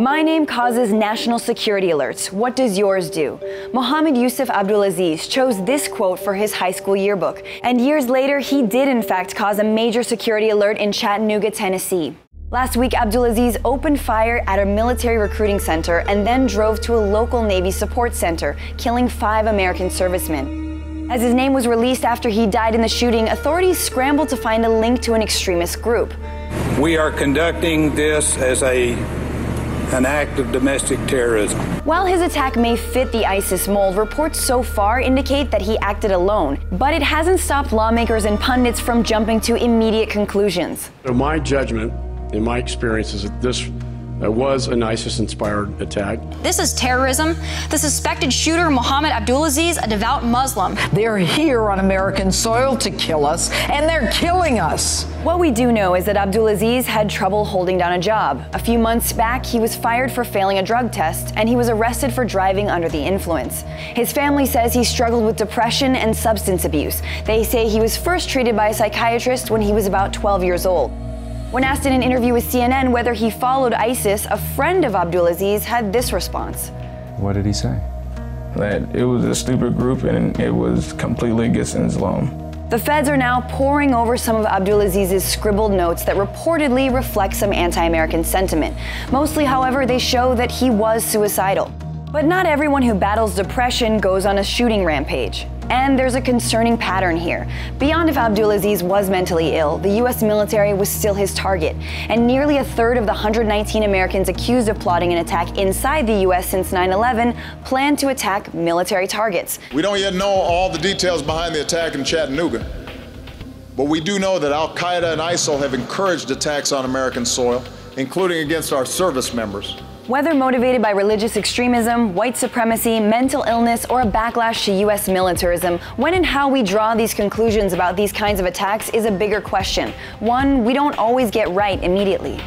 My name causes national security alerts. What does yours do? Mohammed Yusuf Abdulaziz chose this quote for his high school yearbook. And years later, he did in fact cause a major security alert in Chattanooga, Tennessee. Last week, Abdulaziz opened fire at a military recruiting center and then drove to a local Navy support center, killing 5 American servicemen. As his name was released after he died in the shooting, authorities scrambled to find a link to an extremist group. We are conducting this as an act of domestic terrorism. While his attack may fit the ISIS mold, reports so far indicate that he acted alone. But it hasn't stopped lawmakers and pundits from jumping to immediate conclusions. In my judgment, in my experience, is that this was an ISIS-inspired attack. This is terrorism. The suspected shooter, Mohammed Abdulaziz, a devout Muslim. They're here on American soil to kill us, and they're killing us. What we do know is that Abdulaziz had trouble holding down a job. A few months back, he was fired for failing a drug test, and he was arrested for driving under the influence. His family says he struggled with depression and substance abuse. They say he was first treated by a psychiatrist when he was about 12 years old. When asked in an interview with CNN whether he followed ISIS, a friend of Abdulaziz had this response. What did he say? That it was a stupid group and it was completely against Islam. The feds are now poring over some of Abdulaziz's scribbled notes that reportedly reflect some anti-American sentiment. Mostly, however, they show that he was suicidal. But not everyone who battles depression goes on a shooting rampage. And there's a concerning pattern here. Beyond if Abdulaziz was mentally ill, the U.S. military was still his target. And nearly a third of the 119 Americans accused of plotting an attack inside the U.S. since 9/11 plan to attack military targets. We don't yet know all the details behind the attack in Chattanooga, but we do know that Al-Qaeda and ISIL have encouraged attacks on American soil, including against our service members. Whether motivated by religious extremism, white supremacy, mental illness, or a backlash to U.S. militarism, when and how we draw these conclusions about these kinds of attacks is a bigger question, one we don't always get right immediately.